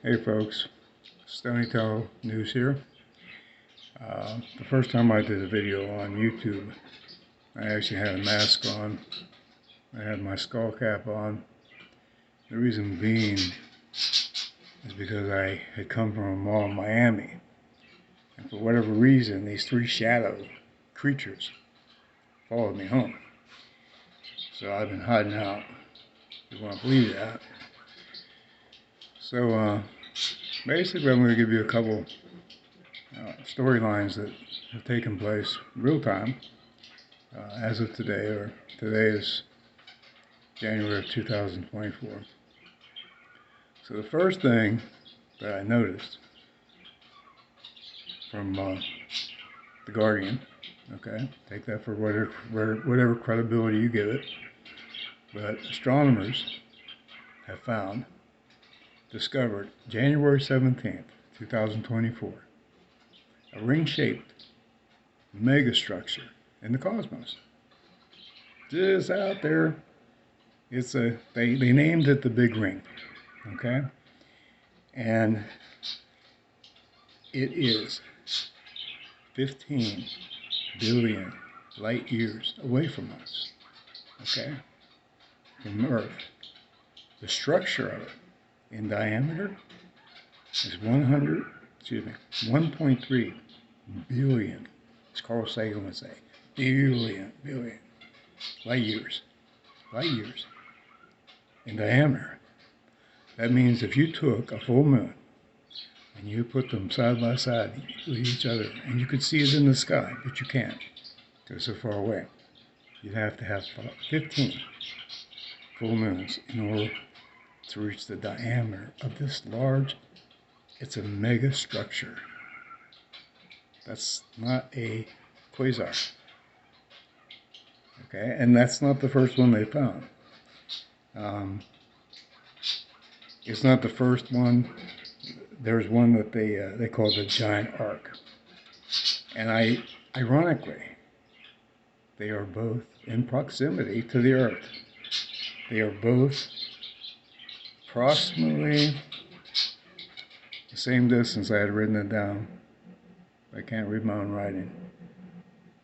Hey folks, Stony Toe News here. The first time I did a video on YouTube, I actually had a mask on. I had my skull cap on. The reason being is because I had come from a mall in Miami. And for whatever reason, these three shadow creatures followed me home. So I've been hiding out. You won't believe that. So basically I'm going to give you a couple storylines that have taken place real time as of today, or today is January of 2024. So the first thing that I noticed from the Guardian, okay, take that for whatever credibility you give it, but astronomers have discovered January 17th, 2024, a ring-shaped megastructure in the cosmos. Just out there. They named it the Big Ring, okay? And it is 15 billion light years away from us, okay? From Earth. The structure of it in diameter is 1.3 billion, as Carl Sagan would say, billion light years in diameter. That means if you took a full moon and you put them side by side with each other, and you could see it in the sky, but you can't because they're so far away, you'd have to have 15 full moons in order to reach the diameter of this large. It's a mega structure. That's not a quasar. Okay, and that's not the first one they found. It's not the first one. There's one that they call the giant arc, and ironically, they are both in proximity to the Earth. They are both approximately the same distance. I had written it down. I can't read my own writing.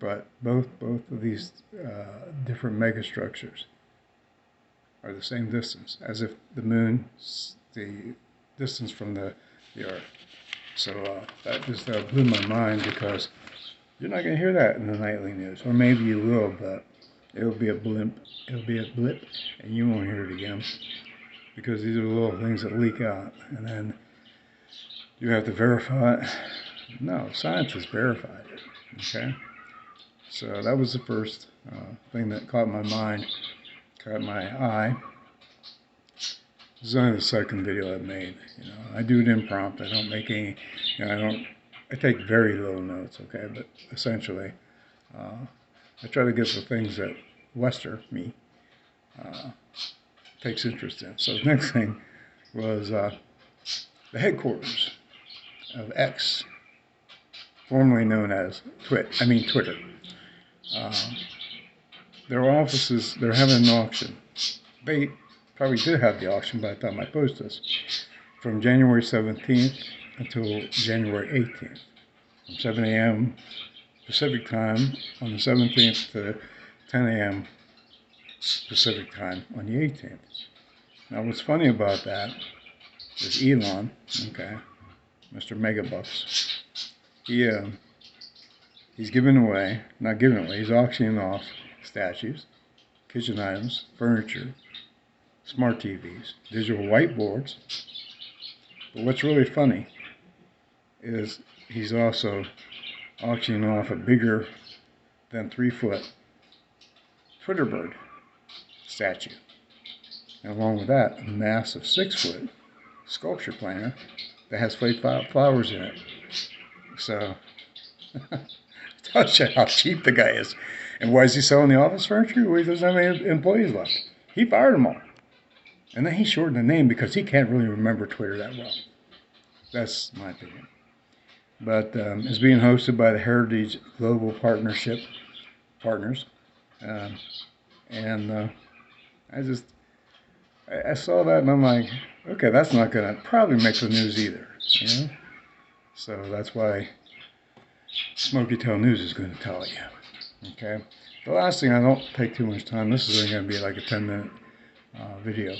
But both of these different megastructures are the same distance, as if the moon, the distance from the Earth. So that just blew my mind, because you're not going to hear that in the nightly news, or maybe you will, but it'll be a blip. It'll be a blip, and you won't hear it again, because these are little things that leak out, and then you have to verify it. No, scientists verified it. Okay. So that was the first thing that caught my mind, caught my eye. This is only the second video I've made. I do it impromptu. I don't make any. I take very little notes. Okay, but essentially, I try to get the things that Wester, me, takes interest in. So the next thing was the headquarters of X, formerly known as Twitter. Their offices, they're having an auction. They probably did have the auction by the time I post this, from January 17th until January 18th, from 7 a.m. Pacific time on the 17th to 10 a.m. Pacific time on the 18th. Now what's funny about that is Elon, okay, Mr. Megabucks, he's giving away, not giving away, he's auctioning off statues, kitchen items, furniture, smart TVs, digital whiteboards. But what's really funny is he's also auctioning off a bigger than 3-foot Twitter bird statue. And along with that, a massive 6-foot sculpture planter that has fake flowers in it. So, tells you how cheap the guy is. And why is he selling the office furniture? Well, he doesn't have any employees left. He fired them all. And then he shortened the name because he can't really remember Twitter that well. That's my opinion. But it's being hosted by the Heritage Global Partnership partners. I saw that and I'm like, Okay, that's not going to probably make the news either, you know? So that's why Smoky Tail News is going to tell you. Okay? The last thing, I don't take too much time. This is only going to be like a 10-minute video.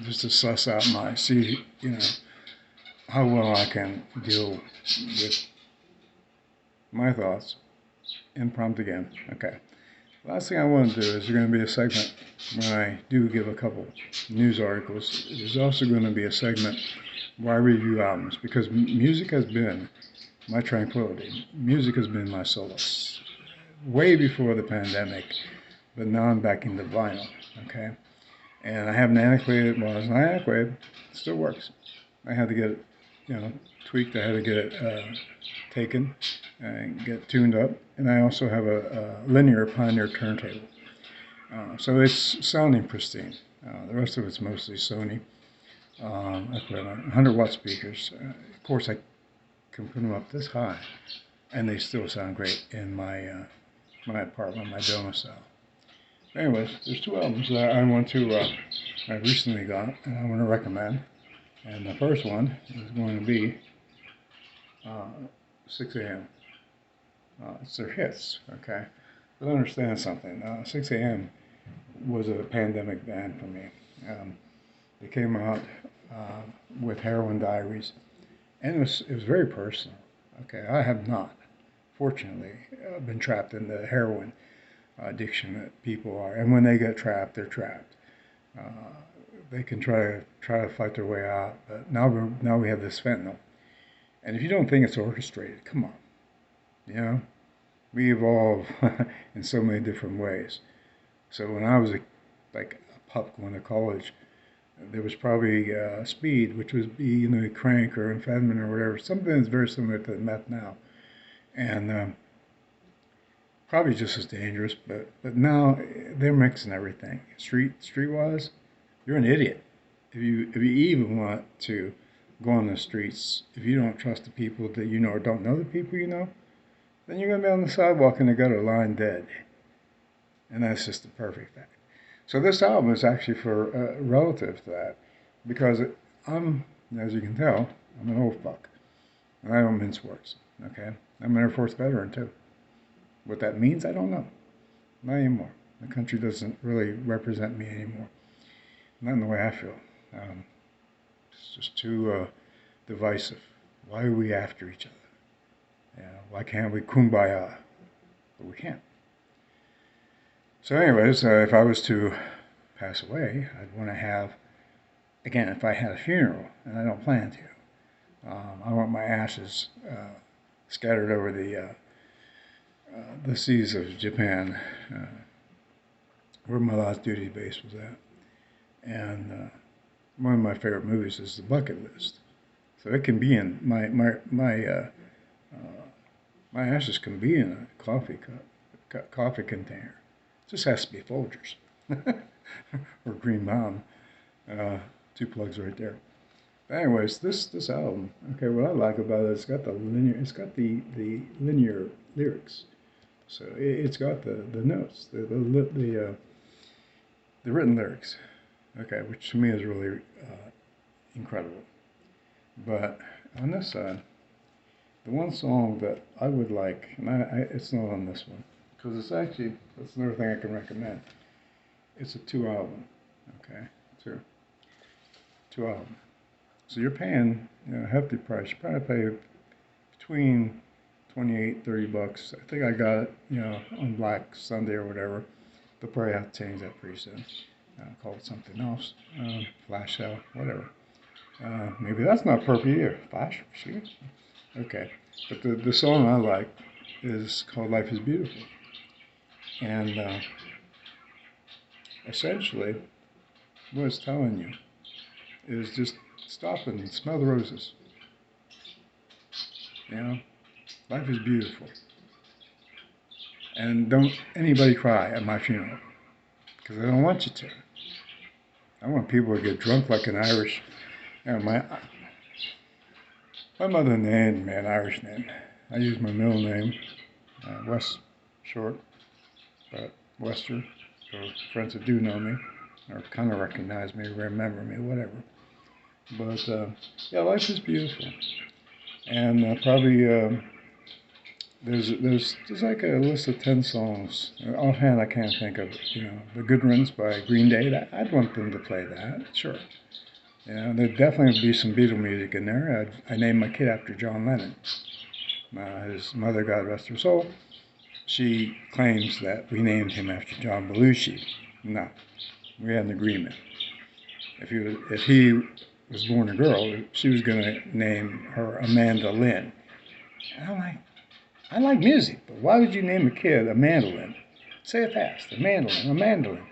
Just to suss out see, how well I can deal with my thoughts. Impromptu again. Okay. Last thing I want to do is going to be a segment when I do give a couple news articles. There's also going to be a segment where I review albums, because music has been my tranquility. Music has been my solace. Way before the pandemic, but now I'm back into vinyl. Okay. And I have an antiquated, well, it's not antiquated, it still works. I had to get it, tweaked. I had to get it taken and get tuned up. And I also have a linear Pioneer turntable. So it's sounding pristine. The rest of it's mostly Sony. I put on 100-watt speakers. Of course, I can put them up this high, and they still sound great in my apartment, my domicile. Anyways, there's two albums that I recently got, and I want to recommend. And the first one is going to be 6 a.m. It's their hits, okay? But understand something. 6 a.m. was a pandemic band for me. They came out with Heroin Diaries, and it was very personal. Okay, I have not, fortunately, been trapped in the heroin addiction that people are, and when they get trapped, they're trapped. Uh, they can try to fight their way out, but now we have this fentanyl, and if you don't think it's orchestrated, come on, we evolve in so many different ways. So when I was like a pup going to college, there was probably speed, which would be crank or amphetamine or whatever, something that's very similar to meth now, and probably just as dangerous, but now they're mixing everything. Streetwise, you're an idiot if you even want to go on the streets. If you don't trust the people that you know or don't know the people you know, then you're gonna be on the sidewalk in the gutter, lying dead, and that's just the perfect thing. So this album is actually for relative to that, because as you can tell, I'm an old fuck, and I don't mince words. Okay, I'm an Air Force veteran too. What that means, I don't know. Not anymore. The country doesn't really represent me anymore. Not in the way I feel. It's just too divisive. Why are we after each other? Why can't we kumbaya? But we can't. So anyways, if I was to pass away, I'd want to have, again, if I had a funeral, and I don't plan to, I want my ashes scattered over the seas of Japan, where my last duty base was at. And one of my favorite movies is The Bucket List. So it can be in my ashes can be in a coffee cup, coffee container. It just has to be Folgers or Green Mountain. Two plugs right there. But anyways, this album, okay, what I like about it, it's got the linear lyrics. So it's got the notes, the written lyrics, okay, which to me is really incredible. But on this side, the one song that I would like, and it's not on this one, because it's actually, that's another thing I can recommend. It's a 2 album, okay, two album. So you're paying a hefty price. You probably pay between 28, 30 bucks. I think I got it, on Black Sunday or whatever. They'll probably have to change that pretty soon. Call it something else. Flash sale, whatever. Maybe that's not appropriate either. Flash, shoot. Okay. But the song I like is called Life is Beautiful. And essentially, what it's telling you is just stop and smell the roses. Life is beautiful. And don't anybody cry at my funeral, because I don't want you to. I want people to get drunk like an Irish. My mother named me an Irish name. I use my middle name, West Short, but Wester, for friends that do know me, or kind of recognize me, remember me, whatever. But yeah, life is beautiful, and probably there's like a list of 10 songs. Offhand, I can't think of it. The Good Riddance by Green Day. I'd want them to play that, sure. There'd definitely be some Beatle music in there. I named my kid after John Lennon. His mother, God rest her soul, she claims that we named him after John Belushi. No, we had an agreement. If he was born a girl, she was going to name her Amanda Lynn. And I'm like, I like music, but why would you name a kid a mandolin? Say it fast, a mandolin.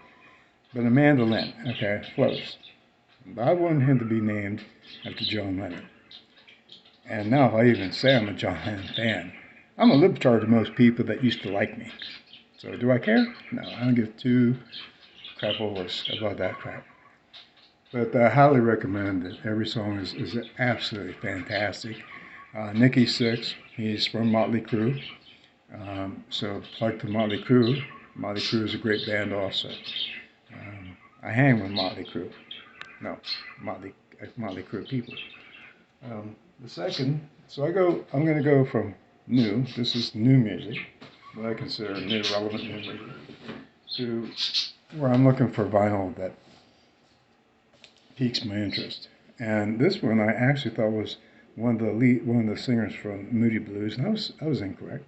But a mandolin, okay, flows. But I wanted him to be named after John Lennon. And now if I even say I'm a John Lennon fan, I'm a libtard to most people that used to like me. So do I care? No, I don't give two crap overs about that crap. But I highly recommend it. Every song is absolutely fantastic. Nikki Sixx, he's from Motley Crue. So plug to Motley Crue. Motley Crue is a great band also. I hang with Motley Crue. No, Motley Crue people. The second, I'm going to go from new, this is new music, what I consider new, relevant new music, to where I'm looking for vinyl that piques my interest. And this one I actually thought was one of the singers from Moody Blues, and I was incorrect.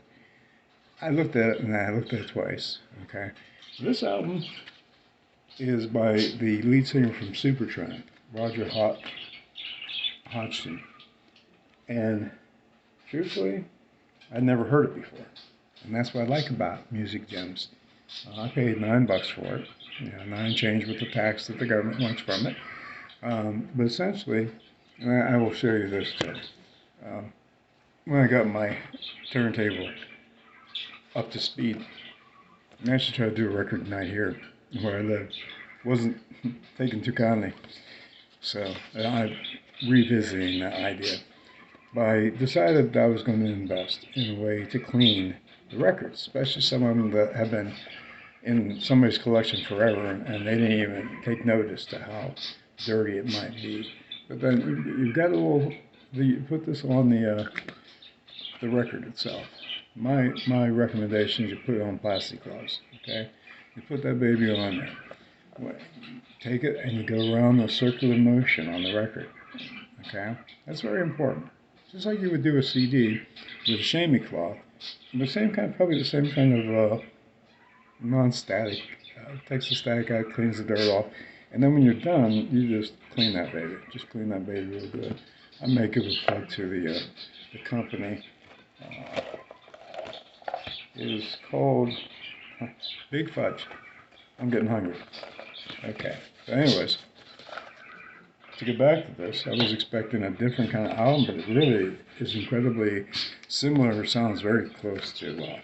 I looked at it, and I looked at it twice. Okay, this album is by the lead singer from Supertramp, Roger Hodgson. And truthfully, I'd never heard it before. And that's what I like about Music Gems. I paid $9 for it. 9 change with the tax that the government wants from it. But essentially, and I will show you this too. When I got my turntable up to speed, I actually tried to do a record night here where I live. Wasn't taken too kindly. So I'm revisiting that idea. But I decided that I was going to invest in a way to clean the records, especially some of them that have been in somebody's collection forever, and they didn't even take notice to how dirty it might be. But then you've got you put this on the record itself. My recommendation is you put it on plastic gloves, okay? You put that baby on there. Take it and you go around the circular motion on the record, okay? That's very important. Just like you would do a CD with a chamois cloth, probably the same kind of non-static, takes the static out, cleans the dirt off, and then when you're done, you just clean that baby. Just clean that baby real good. I may give a plug to the company. It is called Big Fudge. I'm getting hungry. Okay. So anyways, to get back to this, I was expecting a different kind of album, but it really is incredibly similar. Sounds very close to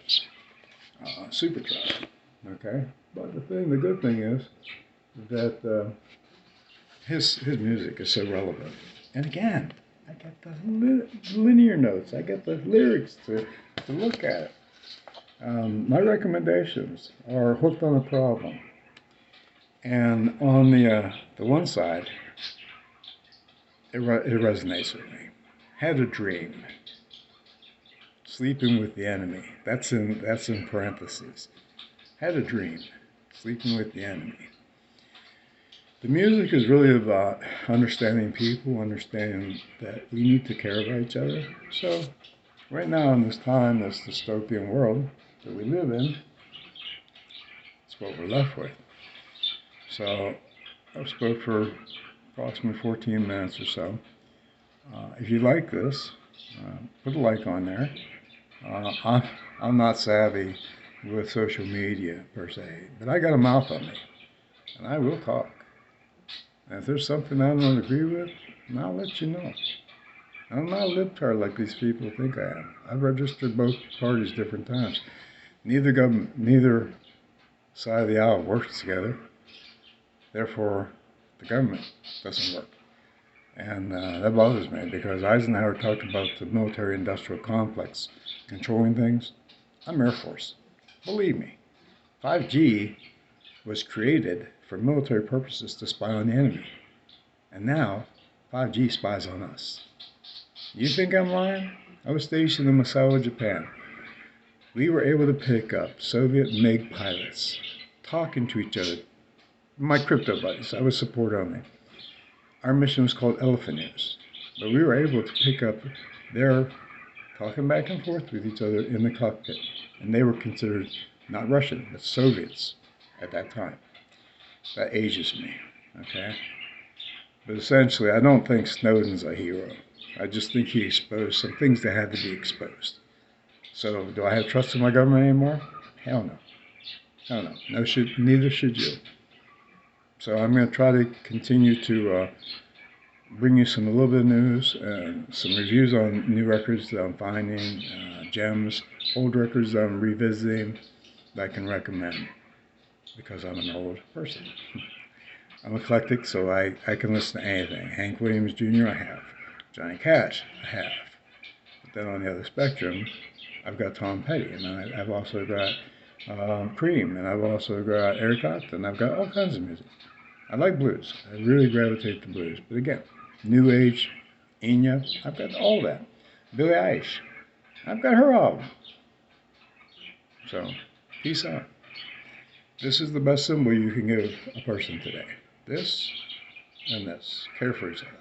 Supertramp. Okay, but the good thing is that his music is so relevant. And again, I got the linear notes. I got the lyrics to look at. My recommendations are Hooked on a Problem. And on the one side, it resonates with me. Had a Dream. Sleeping with the Enemy. That's in parentheses. Had a Dream. Sleeping with the Enemy. The music is really about understanding people, understanding that we need to care about each other. So, right now in this time, this dystopian world that we live in, it's what we're left with. So, I've spoke for approximately 14 minutes or so. If you like this, put a like on there. I'm not savvy with social media per se, but I got a mouth on me, and I will talk. And if there's something I don't agree with, I'll let you know. I'm not a libtard like these people think I am. I've registered both parties different times. Neither side of the aisle works together. Therefore, the government doesn't work. And that bothers me because Eisenhower talked about the military-industrial complex controlling things. I'm Air Force. Believe me, 5G was created for military purposes to spy on the enemy. And now, 5G spies on us. You think I'm lying? I was stationed in Misawa, Japan. We were able to pick up Soviet MiG pilots talking to each other. My crypto buddies, I was support only. Our mission was called Elephant Ears, but we were able to pick up their talking back and forth with each other in the cockpit, and they were considered not Russian, but Soviets at that time. That ages me, okay? But essentially, I don't think Snowden's a hero. I just think he exposed some things that had to be exposed. So, do I have trust in my government anymore? Hell no. Hell no. Neither should you. So I'm going to try to continue to bring you a little bit of news and some reviews on new records that I'm finding, gems, old records that I'm revisiting that I can recommend because I'm an old person. I'm eclectic, so I can listen to anything. Hank Williams Jr. I have. Johnny Cash I have. But then on the other spectrum, I've got Tom Petty, and I've also got Cream, and I've also got Eric Clapton. I've got all kinds of music. I like blues. I really gravitate to blues. But again, New Age, Enya, I've got all that. Billie Eilish, I've got her album. So, peace out. This is the best symbol you can give a person today. This and this. Care for each other.